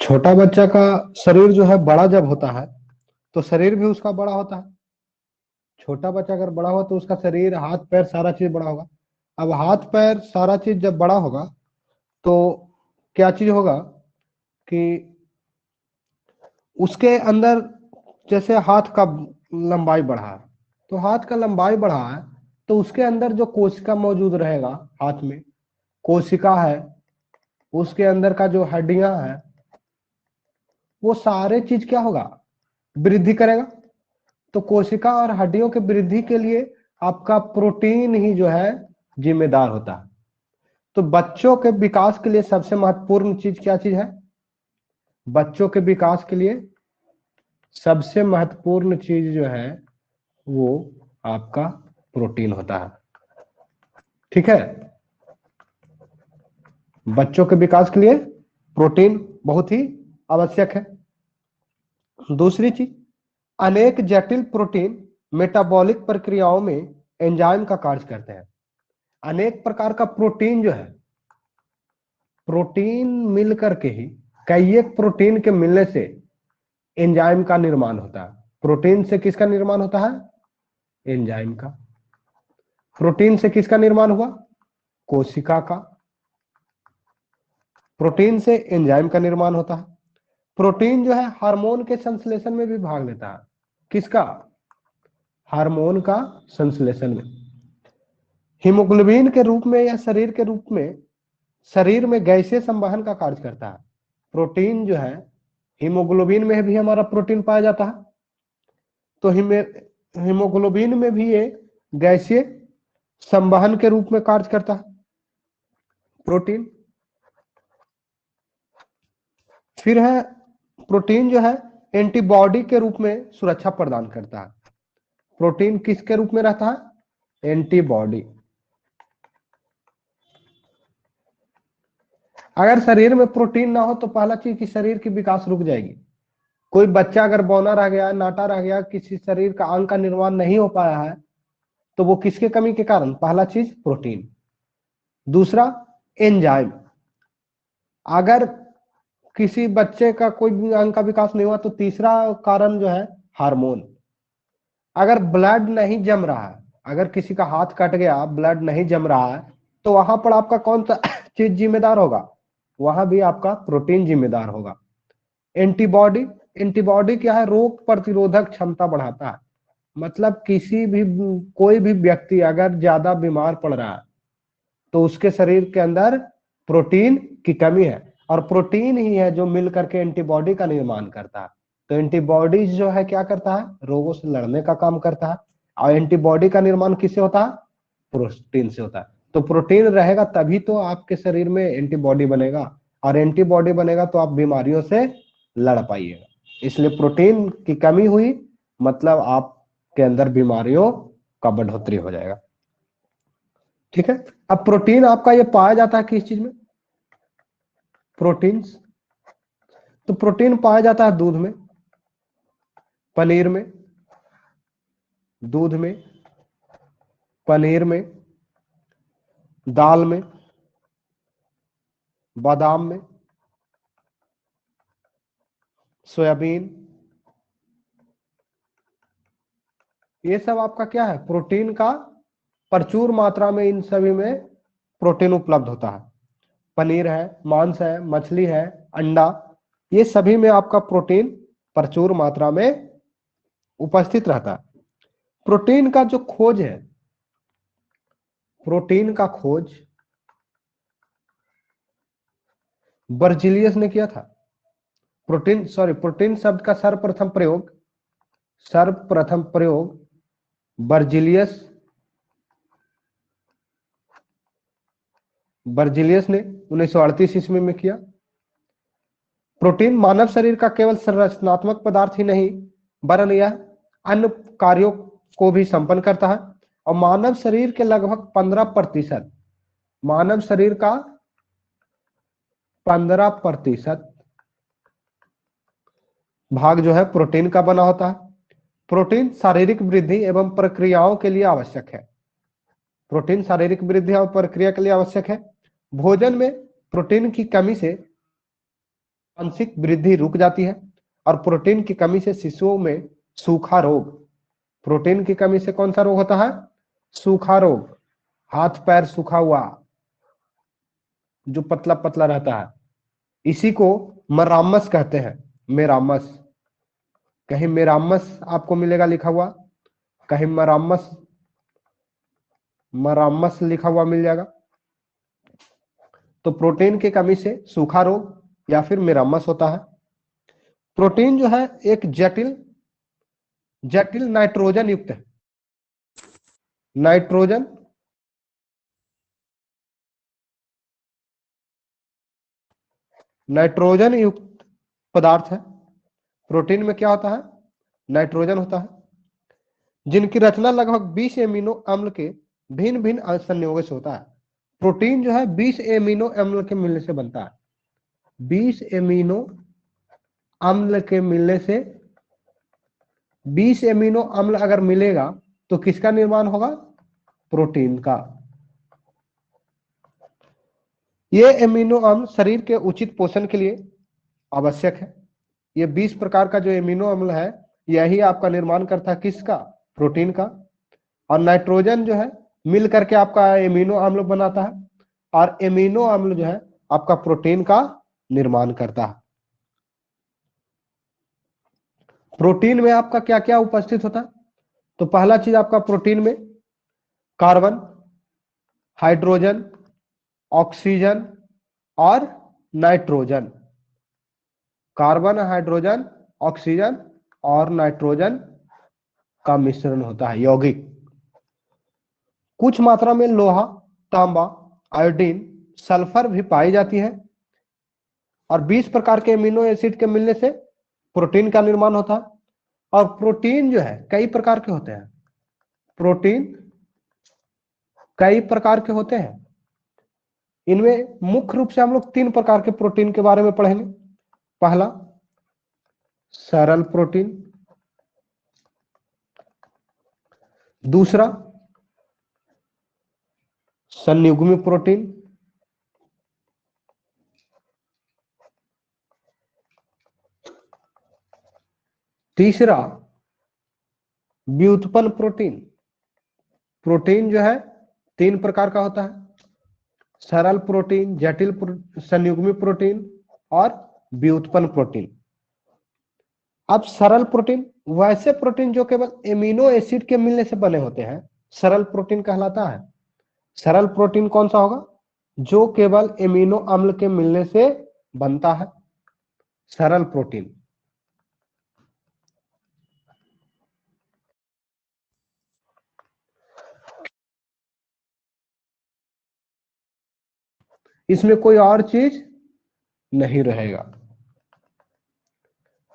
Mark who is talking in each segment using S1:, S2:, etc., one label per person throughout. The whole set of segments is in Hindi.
S1: छोटा बच्चा का शरीर जो है बड़ा जब होता है तो शरीर भी उसका बड़ा होता है। छोटा बच्चा अगर बड़ा हुआ तो उसका शरीर, हाथ पैर, सारा चीज बड़ा होगा। अब हाथ पैर सारा चीज जब बड़ा होगा तो क्या चीज होगा कि उसके अंदर, जैसे हाथ का लंबाई बढ़ा है तो हाथ का लंबाई बढ़ा है तो उसके अंदर जो कोशिका मौजूद रहेगा, हाथ में कोशिका है, उसके अंदर का जो हड्डियां है, वो सारे चीज क्या होगा, वृद्धि करेगा। तो कोशिका और हड्डियों के वृद्धि के लिए आपका प्रोटीन ही जो है जिम्मेदार होता है। तो बच्चों के विकास के लिए सबसे महत्वपूर्ण चीज क्या चीज है? बच्चों के विकास के लिए सबसे महत्वपूर्ण चीज जो है वो आपका प्रोटीन होता है। ठीक है, बच्चों के विकास के लिए प्रोटीन बहुत ही आवश्यक है। दूसरी चीज, अनेक जटिल प्रोटीन मेटाबॉलिक प्रक्रियाओं में एंजाइम का कार्य करते हैं। अनेक प्रकार का प्रोटीन जो है, प्रोटीन मिल करके ही, कई एक प्रोटीन के मिलने से एंजाइम का निर्माण होता है। प्रोटीन से किसका निर्माण होता है? एंजाइम का। प्रोटीन से किसका निर्माण हुआ? कोशिका का। प्रोटीन से एंजाइम का निर्माण होता है। प्रोटीन जो है हार्मोन के संश्लेषण में भी भाग लेता है। किसका? हार्मोन का संश्लेषण में। हीमोग्लोबिन के रूप में या शरीर के रूप में, शरीर में गैसीय संवहन का कार्य करता है। प्रोटीन जो है, हीमोग्लोबिन में भी हमारा प्रोटीन पाया जाता है, तो हीमोग्लोबिन में भी ये गैसीय संवहन के रूप में कार्य करता है प्रोटीन। फिर है, प्रोटीन जो है एंटीबॉडी के रूप में सुरक्षा प्रदान करता है। प्रोटीन किसके रूप में रहता है? एंटीबॉडी। अगर शरीर में प्रोटीन ना हो तो पहला चीज कि शरीर की विकास रुक जाएगी। कोई बच्चा अगर बौना रह गया, नाटा रह गया, किसी शरीर का अंग का निर्माण नहीं हो पाया है, तो वो किसके कमी के कारण? पहला चीज प्रोटीन। दूसरा एंजाइम। अगर किसी बच्चे का कोई भी अंग का विकास नहीं हुआ तो तीसरा कारण जो है हार्मोन। अगर ब्लड नहीं जम रहा है, अगर किसी का हाथ कट गया, ब्लड नहीं जम रहा है, तो वहां पर आपका कौन सा चीज जिम्मेदार होगा? वहां भी आपका प्रोटीन जिम्मेदार होगा। एंटीबॉडी। एंटीबॉडी क्या है? रोग प्रतिरोधक क्षमता बढ़ाता है। मतलब किसी भी, कोई भी व्यक्ति अगर ज्यादा बीमार पड़ रहा है तो उसके शरीर के अंदर प्रोटीन की कमी है, और प्रोटीन ही है जो मिल करके एंटीबॉडी का निर्माण करता है। तो एंटीबॉडी जो है क्या करता है? रोगों से लड़ने का काम करता है। और एंटीबॉडी का निर्माण किससे होता है? प्रोटीन से होता है। तो प्रोटीन रहेगा तभी तो आपके शरीर में एंटीबॉडी बनेगा, और एंटीबॉडी बनेगा तो आप बीमारियों से लड़ पाइएगा। इसलिए प्रोटीन की कमी हुई मतलब आपके अंदर बीमारियों का बढ़ोतरी हो जाएगा। ठीक है, अब प्रोटीन आपका ये पाया जाता है किस चीज में? प्रोटीन्स। तो प्रोटीन पाया जाता है दूध में, पनीर में, दूध में, पनीर में, दाल में, बादाम में, सोयाबीन। ये सब आपका क्या है? प्रोटीन का प्रचुर मात्रा में, इन सभी में प्रोटीन उपलब्ध होता है। पनीर है, मांस है, मछली है, अंडा, ये सभी में आपका प्रोटीन प्रचुर मात्रा में उपस्थित रहता है। प्रोटीन का जो खोज है, प्रोटीन का खोज बर्जीलियस ने किया था। प्रोटीन शब्द का सर्वप्रथम प्रयोग बर्जीलियस ने 1938 ईस्वी में किया। प्रोटीन मानव शरीर का केवल संरचनात्मक पदार्थ ही नहीं, वरन यह अन्य कार्यों को भी संपन्न करता है। और मानव शरीर के लगभग 15%, मानव शरीर का 15% भाग जो है प्रोटीन का बना होता है। प्रोटीन शारीरिक वृद्धि एवं प्रक्रियाओं के लिए आवश्यक है। प्रोटीन शारीरिक वृद्धि और प्रक्रिया के लिए आवश्यक है। भोजन में प्रोटीन की कमी से आंशिक वृद्धि रुक जाती है और प्रोटीन की कमी से शिशुओं में सूखा रोग, प्रोटीन की कमी से कौन सा रोग होता है? सूखा रोग, हाथ पैर सूखा हुआ जो पतला पतला रहता है, इसी को मरामस कहते हैं। मेरामस, कहीं मेरामस आपको मिलेगा लिखा हुआ, कहीं मरामस, मरामस लिखा हुआ मिल जाएगा। तो प्रोटीन की कमी से सूखा रोग या फिर मेरामस होता है। प्रोटीन जो है एक जटिल जटिल नाइट्रोजन युक्त है, नाइट्रोजन नाइट्रोजन युक्त पदार्थ है। प्रोटीन में क्या होता है? नाइट्रोजन होता है, जिनकी रचना लगभग 20 एमिनो अम्ल के भिन्न भिन्न संयोगों से होता है। प्रोटीन जो है 20 एमिनो अम्ल के मिलने से बनता है। 20 एमिनो अम्ल के मिलने से, 20 एमिनो अम्ल अगर मिलेगा तो किसका निर्माण होगा? प्रोटीन का। ये एमिनो अम्ल शरीर के उचित पोषण के लिए आवश्यक है। ये 20 प्रकार का जो एमिनो अम्ल है, यही आपका निर्माण करता है किसका? प्रोटीन का। और नाइट्रोजन जो है मिल करके आपका एमिनो अम्ल बनाता है, और एमिनो अम्ल जो है आपका प्रोटीन का निर्माण करता है। प्रोटीन में आपका क्या क्या उपस्थित होता है? तो पहला चीज आपका प्रोटीन में कार्बन, हाइड्रोजन, ऑक्सीजन और नाइट्रोजन, कार्बन, हाइड्रोजन, ऑक्सीजन और नाइट्रोजन का मिश्रण होता है, यौगिक। कुछ मात्रा में लोहा, तांबा, आयोडीन, सल्फर भी पाई जाती है। और 20 प्रकार के एमिनो एसिड के मिलने से प्रोटीन का निर्माण होता है। और प्रोटीन जो है कई प्रकार के होते हैं, प्रोटीन कई प्रकार के होते हैं। इनमें मुख्य रूप से हम लोग 3 प्रकार के प्रोटीन के बारे में पढ़ेंगे। पहला सरल प्रोटीन, दूसरा संयुग्मी प्रोटीन, तीसरा व्युत्पन्न प्रोटीन। प्रोटीन जो है 3 प्रकार का होता है, सरल प्रोटीन, जटिल संयुग्मी प्रोटीन और व्युत्पन्न प्रोटीन। अब सरल प्रोटीन वैसे प्रोटीन जो केवल एमिनो एसिड के मिलने से बने होते हैं, सरल प्रोटीन कहलाता है। सरल प्रोटीन कौन सा होगा? जो केवल एमिनो अम्ल के मिलने से बनता है, सरल प्रोटीन। इसमें कोई और चीज नहीं रहेगा।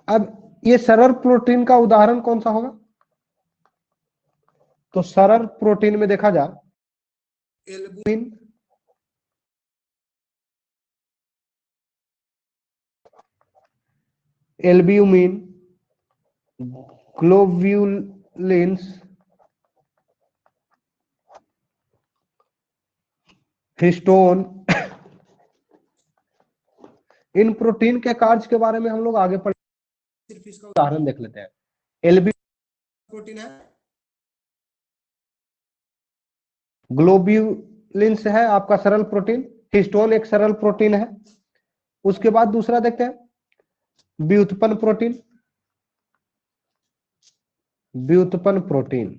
S1: अब ये सरल प्रोटीन का उदाहरण कौन सा होगा? तो सरल प्रोटीन में देखा जाए एल्बुमिन, एल्ब्यूमिन, ग्लोब्यूलिन्स, हिस्टोन। इन प्रोटीन के कार्य के बारे में हम लोग आगे पढ़, सिर्फ इसका उदाहरण देख लेते हैं। एल्ब्यूमिन प्रोटीन है, ग्लोब्यूलिन्स है आपका सरल प्रोटीन, हिस्टोन एक सरल प्रोटीन है। उसके बाद दूसरा देखते हैं व्युत्पन्न प्रोटीन। व्युत्पन्न प्रोटीन,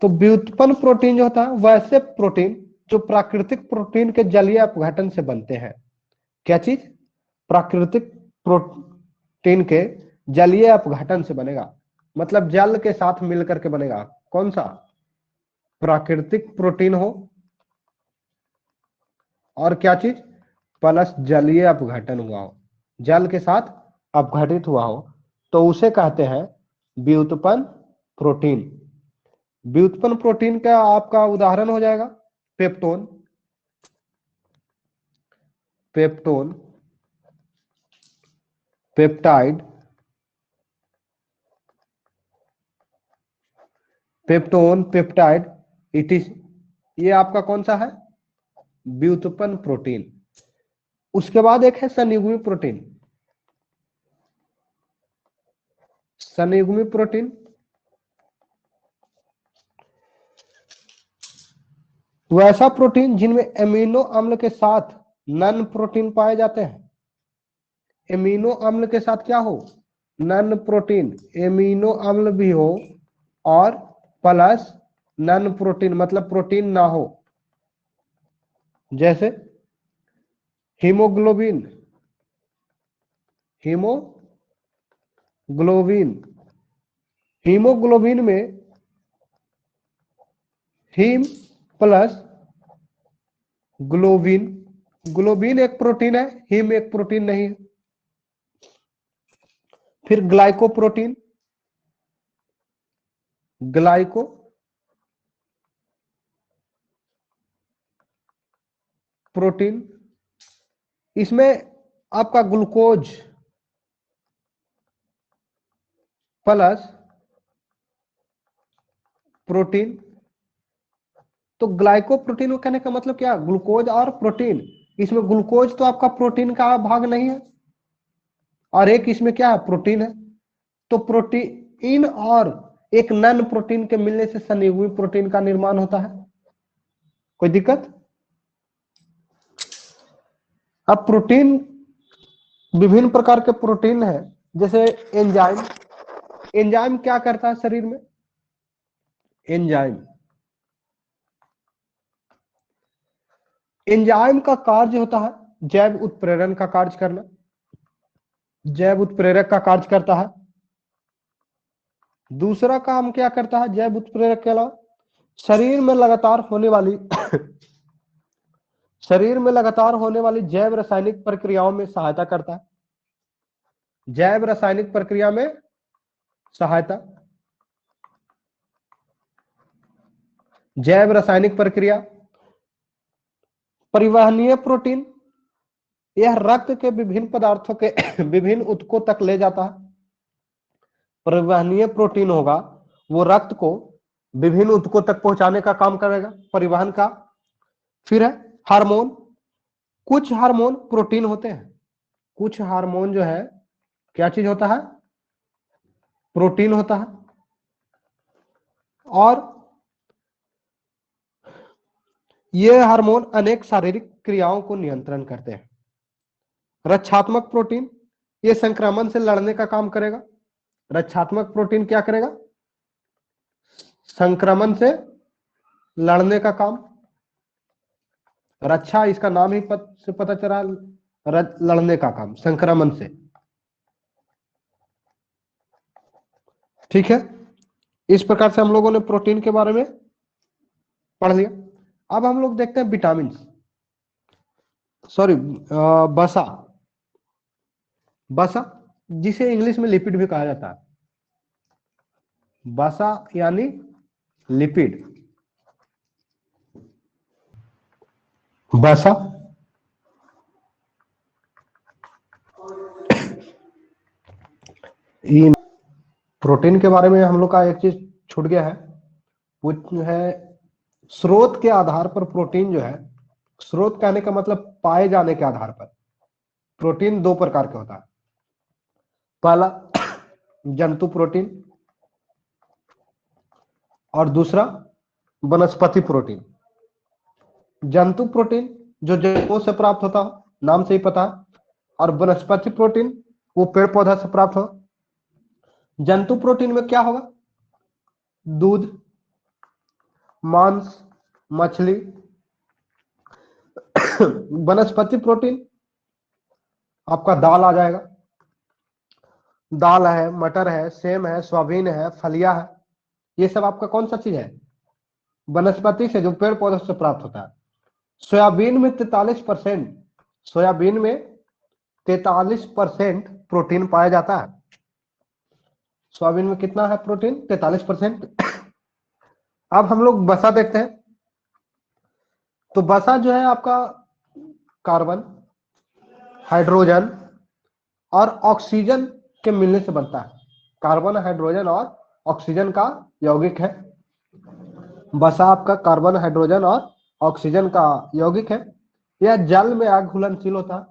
S1: तो व्युत्पन्न प्रोटीन जो होता है वैसे प्रोटीन जो प्राकृतिक प्रोटीन के जलीय अपघटन से बनते हैं। क्या चीज? प्राकृतिक प्रोटीन के जलीय अपघटन से बनेगा, मतलब जल के साथ मिलकर के बनेगा। कौन सा? प्राकृतिक प्रोटीन हो और क्या चीज? प्लस जलीय अपघटन हुआ हो, जल के साथ अपघटित हुआ हो, तो उसे कहते हैं व्युत्पन्न प्रोटीन। व्युत्पन्न प्रोटीन का आपका उदाहरण हो जाएगा peptone, peptone, peptide, peptone, peptide, it is, ये आपका कौन सा है? व्युत्पन्न प्रोटीन। उसके बाद एक है संयुग्मी प्रोटीन। संयुग्मी प्रोटीन वैसा प्रोटीन जिनमें एमिनो अम्ल के साथ नन प्रोटीन पाए जाते हैं। एमिनो अम्ल के साथ क्या हो, नन प्रोटीन, एमिनो अम्ल भी हो और प्लस नन प्रोटीन मतलब प्रोटीन ना हो। जैसे हीमोग्लोबिन, हीमोग्लोबिन, हीमोग्लोबिन में हीम प्लस ग्लोबिन, ग्लोबिन एक प्रोटीन है, हीम एक प्रोटीन नहीं है। फिर ग्लाइकोप्रोटीन, ग्लाइको प्रोटीन, इसमें आपका ग्लूकोज प्लस प्रोटीन। तो ग्लाइकोप्रोटीन को कहने का मतलब क्या, ग्लूकोज और प्रोटीन। इसमें ग्लूकोज तो आपका प्रोटीन का भाग नहीं है और एक इसमें क्या है, प्रोटीन है। तो प्रोटीन और एक नन प्रोटीन के मिलने से संयुग्मी प्रोटीन का निर्माण होता है। कोई दिक्कत? अब प्रोटीन विभिन्न प्रकार के प्रोटीन है, जैसे एंजाइम। एंजाइम क्या करता है शरीर में, एंजाइम, एंजाइम का कार्य होता है जैव उत्प्रेरण का कार्य करना, जैव उत्प्रेरक का कार्य करता है। दूसरा काम क्या करता है जैव उत्प्रेरक के अलावा, शरीर में लगातार होने वाली शरीर में लगातार होने वाली जैव रासायनिक प्रक्रियाओं में सहायता करता है। जैव रासायनिक प्रक्रिया में सहायता, जैव रासायनिक प्रक्रिया। परिवहनीय प्रोटीन, यह रक्त के विभिन्न पदार्थों के विभिन्न ऊतकों तक ले जाता है। परिवहनीय प्रोटीन होगा वो रक्त को विभिन्न ऊतकों तक पहुंचाने का काम करेगा, परिवहन का। फिर है हार्मोन, कुछ हार्मोन प्रोटीन होते हैं, कुछ हार्मोन जो है क्या चीज होता है, प्रोटीन होता है। और ये हार्मोन अनेक शारीरिक क्रियाओं को नियंत्रण करते हैं। रक्षात्मक प्रोटीन, ये संक्रमण से लड़ने का काम करेगा। रक्षात्मक प्रोटीन क्या करेगा, संक्रमण से लड़ने का काम। रक्षा इसका नाम ही से पता चला, लड़ने का काम संक्रमण से। ठीक है, इस प्रकार से हम लोगों ने प्रोटीन के बारे में पढ़ लिया। अब हम लोग देखते हैं विटामिन, सॉरी वसा, वसा जिसे इंग्लिश में लिपिड भी कहा जाता है। वसा यानी लिपिड, वसा प्रोटीन के बारे में हम लोग का एक चीज छूट गया है, वो है स्रोत के आधार पर प्रोटीन जो है, स्रोत कहने का मतलब पाए जाने के आधार पर। प्रोटीन दो प्रकार के होता है, पहला जंतु प्रोटीन और दूसरा वनस्पति प्रोटीन। जंतु प्रोटीन जो जंतुओं से प्राप्त होता है, नाम से ही पता है, और वनस्पति प्रोटीन वो पेड़ पौधा से प्राप्त हो। जंतु प्रोटीन में क्या होगा, दूध, मांस, मछली। वनस्पति प्रोटीन आपका दाल आ जाएगा, दाल है, मटर है, सेम है, सोयाबीन है, फलिया है, ये सब आपका कौन सा चीज है, वनस्पति से, जो पेड़ पौधों से प्राप्त होता है। सोयाबीन में 43%, सोयाबीन में 43% प्रोटीन पाया जाता है। सोयाबीन में कितना है प्रोटीन, 43%। अब हम लोग वसा देखते हैं। तो वसा जो है आपका कार्बन, हाइड्रोजन और ऑक्सीजन के मिलने से बनता है। कार्बन, हाइड्रोजन और ऑक्सीजन का यौगिक है वसा। आपका कार्बन, हाइड्रोजन और ऑक्सीजन का यौगिक है। यह जल में अघुलनशील होता है,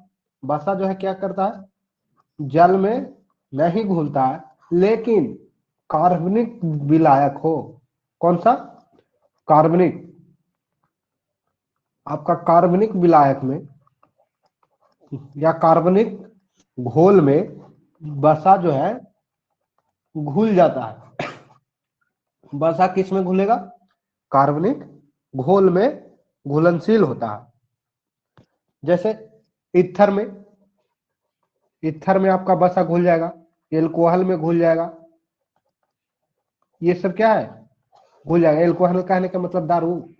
S1: बसा जो है क्या करता है, जल में नहीं घुलता है, लेकिन कार्बनिक विलायक हो, कौन सा, कार्बनिक, आपका कार्बनिक विलायक में या कार्बनिक घोल में बसा जो है घुल जाता है। बसा किस में घुलेगा, कार्बनिक घोल में घुलनशील होता है। जैसे ईथर में, ईथर में आपका बसा घुल जाएगा, एल्कोहल में घुल जाएगा, ये सब क्या है, घुल जाएगा। एल्कोहल कहने का मतलब दारू,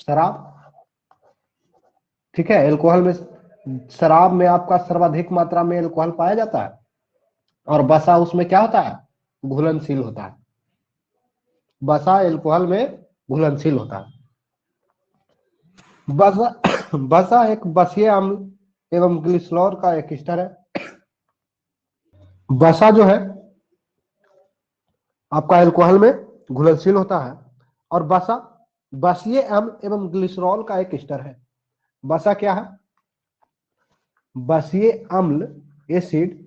S1: शराब, ठीक है। एल्कोहल में, शराब में आपका सर्वाधिक मात्रा में एल्कोहल पाया जाता है, और बसा उसमें क्या होता है, घुलनशील होता है। बसा एल्कोहल में घुलनशील होता है। बसा बसा एक बसीय अम्ल एवं ग्लिसरॉल का एक एस्टर है। बसा जो है आपका एल्कोहल में घुलनशील होता है, और बसा बसीय अम्ल एवं ग्लिसरॉल का एक एस्टर है। बसा क्या है, बसीय अम्ल एसिड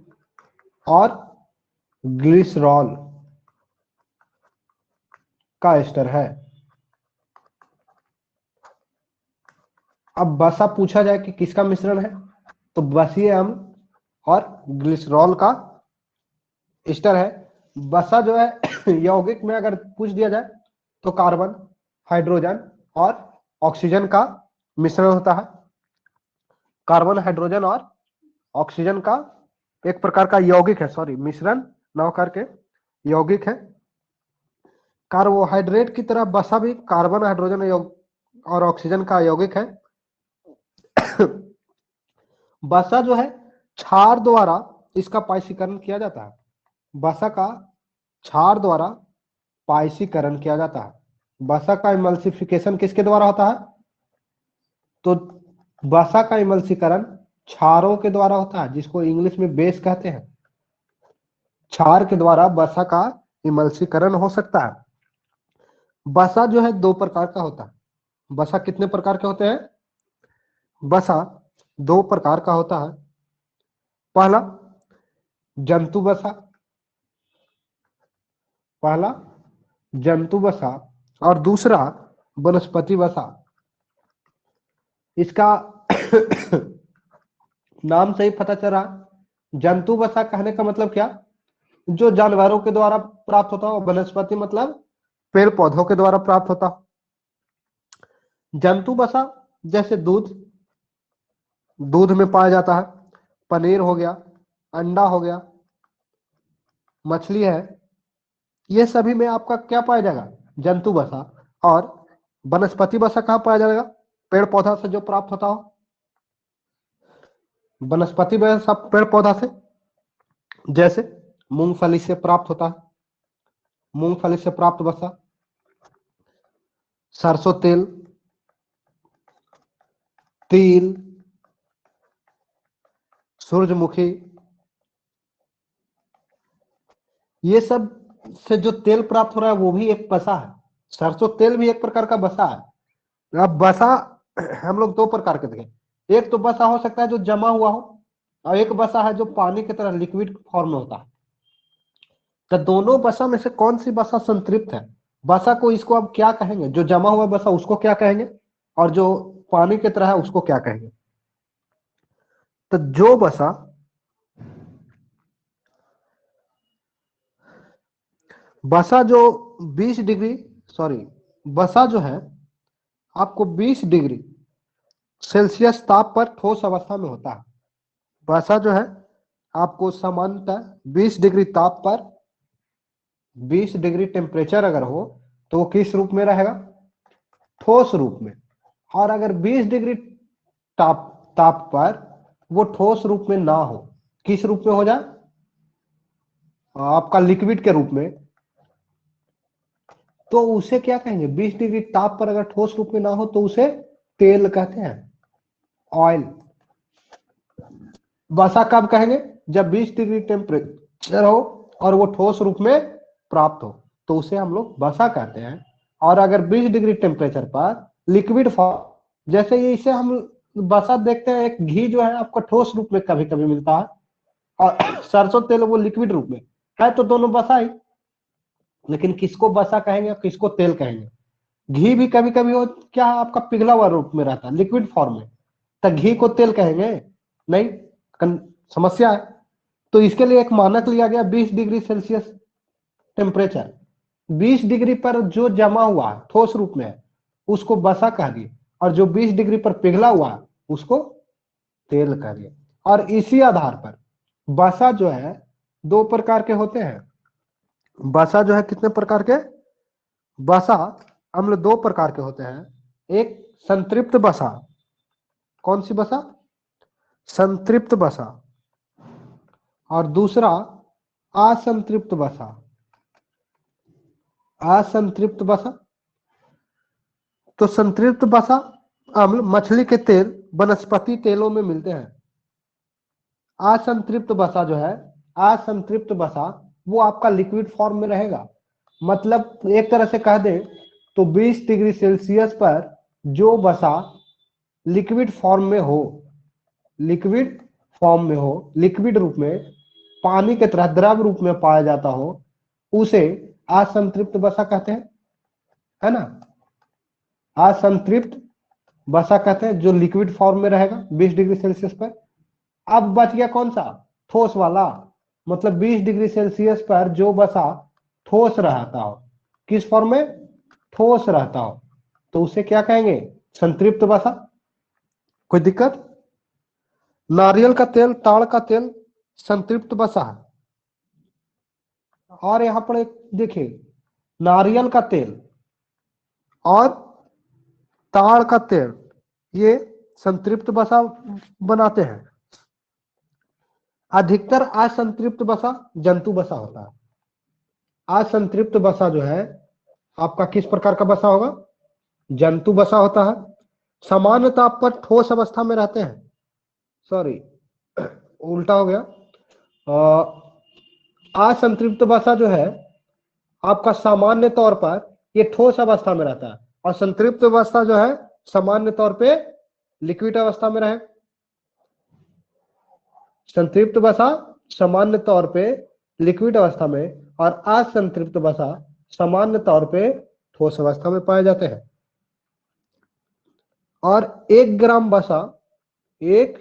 S1: और ग्लिसरॉल का एस्टर है। अब बसा पूछा जाए कि किसका मिश्रण है, तो बसीय अम्ल और ग्लिसरॉल का एस्टर है। बसा जो है यौगिक में अगर पूछ दिया जाए तो कार्बन, हाइड्रोजन और ऑक्सीजन का मिश्रण होता है। कार्बन, हाइड्रोजन और ऑक्सीजन का एक प्रकार का यौगिक है, सॉरी मिश्रण न होकर के यौगिक है। कार्बोहाइड्रेट की तरह बसा भी कार्बन, हाइड्रोजन और ऑक्सीजन का यौगिक है। बसा जो है क्षार द्वारा इसका पाइसीकरण किया जाता है। बसा का क्षार द्वारा पाइसीकरण किया जाता है। बसा का इमल्सिफिकेशन किसके द्वारा होता है, तो बसा का इमल्सीकरण क्षारों के द्वारा होता है, जिसको इंग्लिश में बेस कहते हैं। क्षार के द्वारा बसा का इमल्सीकरण हो सकता है। बसा जो है दो प्रकार का होता है। बसा कितने प्रकार के होते हैं, बसा दो प्रकार का होता है। पहला जंतु बसा, पहला जंतु बसा और दूसरा वनस्पति बसा। इसका नाम से ही पता चल रहा, जंतु बसा कहने का मतलब क्या, जो जानवरों के द्वारा प्राप्त होता हो। वनस्पति मतलब पेड़ पौधों के द्वारा प्राप्त होता हो। जंतु बसा जैसे दूध, दूध में पाया जाता है, पनीर हो गया, अंडा हो गया, मछली है, ये सभी में आपका क्या पाया जाएगा, जंतु बसा। और वनस्पति बसा कहाँ पाया जाएगा, पेड़ पौधा से जो प्राप्त होता हो। वनस्पति बसा पेड़ पौधा से, जैसे मूंगफली से प्राप्त होता है, मूंगफली से प्राप्त बसा, सरसों तेल, तिल, सूरजमुखी, ये सब से जो तेल प्राप्त हो रहा है वो भी एक बसा है। सरसों तेल भी एक प्रकार का बसा है। अब बसा हम लोग दो प्रकार के देखें, एक तो बसा हो सकता है जो जमा हुआ हो, और एक बसा है जो पानी की तरह लिक्विड फॉर्म में होता है। तो दोनों बसा में से कौन सी बसा संतृप्त है, बसा को इसको अब क्या कहेंगे, जो जमा हुआ बसा उसको क्या कहेंगे, और जो पानी की तरह है उसको क्या कहेंगे। तो जो बसा बसा जो 20 डिग्री, सॉरी बसा जो है आपको 20 डिग्री सेल्सियस ताप पर ठोस अवस्था में होता है। बसा जो है आपको सामान्यतः 20 डिग्री ताप पर, 20 डिग्री टेम्परेचर अगर हो तो वो किस रूप में रहेगा, ठोस रूप में। और अगर 20 डिग्री ताप ताप पर वो ठोस रूप में ना हो, किस रूप में हो जाए, आपका लिक्विड के रूप में, तो उसे क्या कहेंगे, 20 डिग्री ताप पर अगर ठोस रूप में ना हो तो उसे तेल कहते हैं, ऑयल। बसा कब कहेंगे, जब 20 डिग्री टेम्परेचर हो और वो ठोस रूप में प्राप्त हो, तो उसे हम लोग बसा कहते हैं। और अगर 20 डिग्री टेम्परेचर पर लिक्विड फॉर्म, जैसे ये इसे हम बसा देखते हैं, एक घी जो है आपको ठोस रूप में कभी कभी मिलता है, और सरसों तेल वो लिक्विड रूप में है, तो दोनों बसा ही। लेकिन किसको बसा कहेंगे, किसको तेल कहेंगे। घी भी कभी कभी वो क्या है, आपका पिघला हुआ रूप में रहता है, लिक्विड फॉर्म में, तो घी को तेल कहेंगे नहीं, समस्या है। तो इसके लिए एक मानक लिया गया 20 डिग्री सेल्सियस टेम्परेचर। 20 डिग्री पर जो जमा हुआ ठोस रूप में है उसको बसा कह दिए, और जो 20 डिग्री पर पिघला हुआ है उसको तेल कह दिए। और इसी आधार पर बसा जो है दो प्रकार के होते हैं। बसा जो है कितने प्रकार के, बसा अम्ल दो प्रकार के होते हैं। एक संतृप्त बसा, कौन सी बसा, संतृप्त बसा, और दूसरा असंतृप्त बसा। असंतृप्त बसा, तो संतृप्त बसा अम्ल मछली के तेल वनस्पति तेलों में मिलते हैं। असंतृप्त बसा जो है, असंतृप्त बसा वो आपका लिक्विड फॉर्म में रहेगा। मतलब एक तरह से कह दें तो 20 डिग्री सेल्सियस पर जो बसा लिक्विड फॉर्म में हो, लिक्विड फॉर्म में हो, लिक्विड रूप में, पानी के तरह द्रव रूप में पाया जाता हो, उसे असंतृप्त बसा कहते हैं, है ना। असंतृप्त बसा कहते हैं जो लिक्विड फॉर्म में रहेगा 20 डिग्री सेल्सियस पर। अब बच गया कौन सा, ठोस वाला, मतलब 20 डिग्री सेल्सियस पर जो बसा ठोस रहता हो, किस फॉर्म में, ठोस रहता हो, तो उसे क्या कहेंगे, संतृप्त बसा। कोई दिक्कत, नारियल का तेल, ताड़ का तेल संतृप्त बसा है। और यहां पर एक देखिए, नारियल का तेल और ताड़ का तेल ये संतृप्त बसा बनाते हैं। अधिकतर असंतृप्त बसा जंतु बसा होता है। असंतृप्त बसा जो है आपका किस प्रकार का बसा होगा, जंतु बसा होता है। सामान्य ताप पर ठोस अवस्था में रहते हैं, सॉरी उल्टा हो गया। असंतृप्त वसा जो है आपका सामान्य तौर पर ये ठोस अवस्था में रहता है, और संतृप्त अवस्था जो है सामान्य तौर पे लिक्विड अवस्था में रहे। संतृप्त वसा सामान्य तौर पे लिक्विड अवस्था में, और असंतृप्त वसा सामान्य तौर पे ठोस अवस्था में पाए जाते हैं। और 1 ग्राम वसा, 1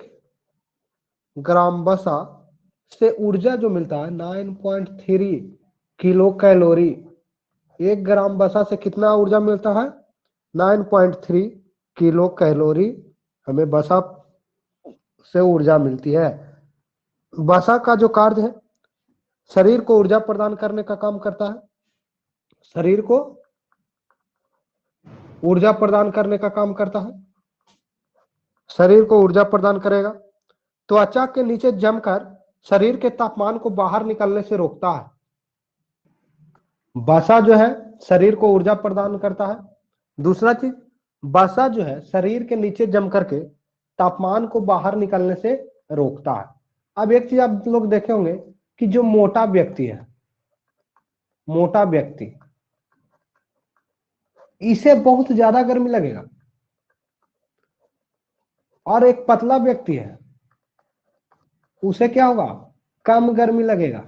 S1: ग्राम वसा से ऊर्जा जो मिलता है 9.3 किलो कैलोरी। 1 ग्राम वसा से कितना ऊर्जा मिलता है, 9.3 किलो कैलोरी हमें वसा से ऊर्जा मिलती है। वसा का जो कार्य है शरीर को ऊर्जा प्रदान करने का काम करता है, शरीर को ऊर्जा प्रदान करने का काम करता है, शरीर को ऊर्जा प्रदान करेगा। त्वचा के नीचे जमकर शरीर के तापमान को बाहर निकलने से रोकता है। वसा जो है शरीर को ऊर्जा प्रदान करता है। दूसरा चीज, वसा जो है शरीर के नीचे जम करके तापमान को बाहर निकलने से रोकता है। अब एक चीज आप लोग देखे होंगे कि जो मोटा व्यक्ति है, मोटा व्यक्ति, इसे बहुत ज्यादा गर्मी लगेगा, और एक पतला व्यक्ति है उसे क्या होगा, कम गर्मी लगेगा।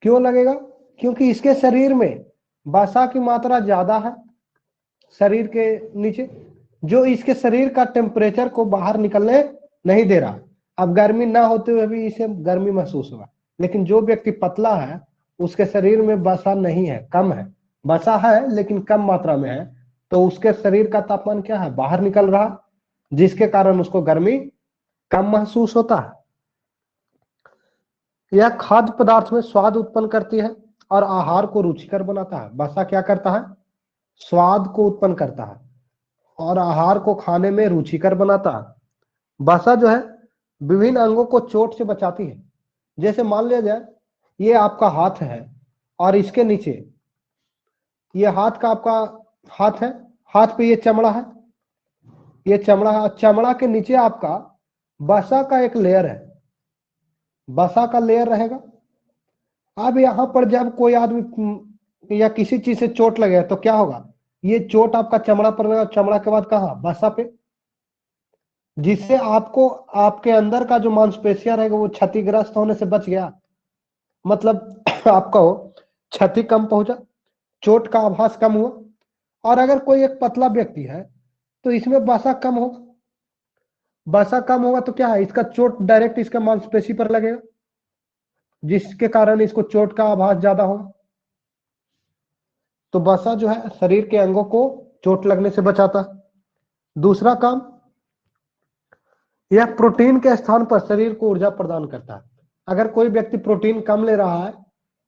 S1: क्यों लगेगा, क्योंकि इसके शरीर में वसा की मात्रा ज्यादा है शरीर के नीचे, जो इसके शरीर का टेम्परेचर को बाहर निकलने नहीं दे रहा। अब गर्मी ना होते हुए भी इसे गर्मी महसूस होगा। लेकिन जो व्यक्ति पतला है उसके शरीर में वसा नहीं है, कम है, वसा है लेकिन कम मात्रा में है, तो उसके शरीर का तापमान क्या है, बाहर निकल रहा, जिसके कारण उसको गर्मी कम महसूस होता है। यह खाद्य पदार्थ में स्वाद उत्पन्न करती है और आहार को रुचिकर बनाता है। वसा क्या करता है, स्वाद को उत्पन्न करता है और आहार को खाने में रुचिकर बनाता है। वसा जो है विभिन्न अंगों को चोट से बचाती है। जैसे मान लिया जाए ये आपका हाथ है और इसके नीचे ये हाथ का आपका हाथ है, हाथ पे ये चमड़ा है, ये चमड़ा है, चमड़ा के नीचे आपका वसा का एक लेयर है, वसा का लेयर रहेगा। अब यहां पर जब कोई आदमी या किसी चीज से चोट लगे तो क्या होगा, ये चोट आपका चमड़ा पर लगेगा, चमड़ा के बाद कहा, वसा पे। जिससे आपको आपके अंदर का जो मांसपेशियां रहेगा वो क्षतिग्रस्त होने से बच गया, मतलब आपका हो क्षति कम पहुंचा, चोट का आभास कम हुआ। और अगर कोई एक पतला व्यक्ति है तो इसमें वसा कम होगा, वसा कम होगा तो क्या है, इसका चोट डायरेक्ट इसका मांसपेशी पर लगेगा, जिसके कारण इसको चोट का आभास ज्यादा होगा। तो वसा जो है शरीर के अंगों को चोट लगने से बचाता है। दूसरा काम, यह प्रोटीन के स्थान पर शरीर को ऊर्जा प्रदान करता है। अगर कोई व्यक्ति प्रोटीन कम ले रहा है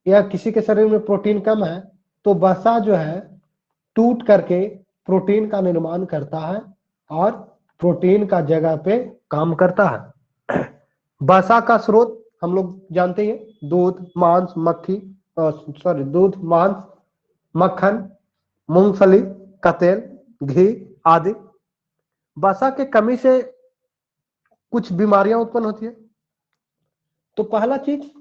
S1: या किसी के शरीर में प्रोटीन कम है तो वसा जो है टूट करके प्रोटीन का निर्माण करता है और प्रोटीन का जगह पे काम करता है। वसा का स्रोत हम लोग जानते हैं, दूध, मांस, मक्खी, सॉरी दूध, मांस, मक्खन, मूंगफली का तेल, घी आदि। वसा के कमी से कुछ बीमारियां उत्पन्न होती है। तो पहला चीज,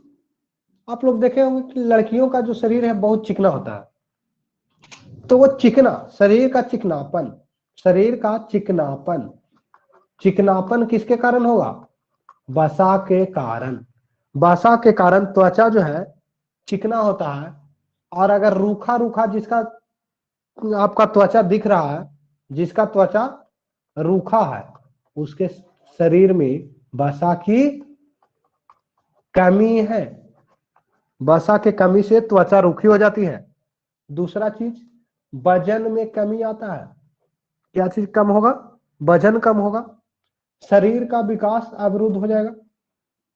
S1: आप लोग देखे होंगे कि लड़कियों का जो शरीर है बहुत चिकना होता है। तो वो चिकना, शरीर का चिकनापन, शरीर का चिकनापन, चिकनापन किसके कारण होगा? वसा के कारण। वसा के कारण त्वचा जो है चिकना होता है। और अगर रूखा रूखा जिसका आपका त्वचा दिख रहा है, जिसका त्वचा रूखा है, उसके शरीर में वसा की कमी है। वसा के कमी से त्वचा रूखी हो जाती है। दूसरा चीज, वजन में कमी आता है। क्या चीज कम होगा? वजन कम होगा। शरीर का विकास अवरुद्ध हो जाएगा।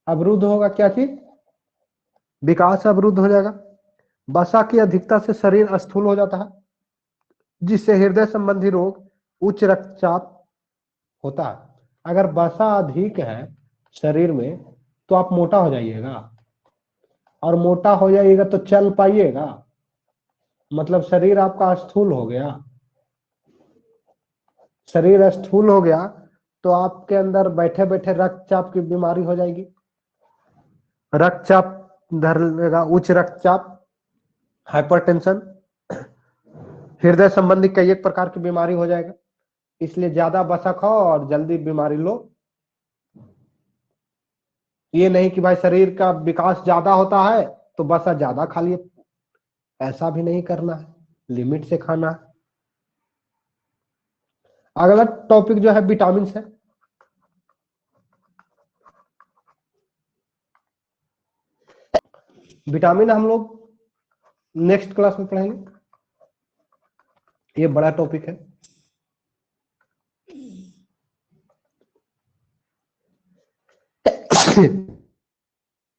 S1: अवरुद्ध होगा क्या चीज? विकास अवरुद्ध हो जाएगा। वसा की अधिकता से शरीर स्थूल हो जाता है, जिससे हृदय संबंधी रोग, उच्च रक्तचाप होता है। अगर वसा अधिक है शरीर में तो आप मोटा हो जाइएगा, और मोटा हो जाइएगा तो चल पाइएगा, मतलब शरीर आपका स्थूल हो गया। शरीर स्थूल हो गया तो आपके अंदर बैठे बैठे रक्तचाप की बीमारी हो जाएगी। रक्तचाप धर लेगा, उच्च रक्तचाप, हाइपरटेंशन, हृदय संबंधी कई एक प्रकार की बीमारी हो जाएगा। इसलिए ज्यादा वसा खाओ और जल्दी बीमारी लो। ये नहीं कि भाई शरीर का विकास ज्यादा होता है तो वसा ज्यादा खा लिए, ऐसा भी नहीं करना है, लिमिट से खाना है। अगला टॉपिक जो है विटामिन है। विटामिन हम लोग नेक्स्ट क्लास में पढ़ेंगे, ये बड़ा टॉपिक है।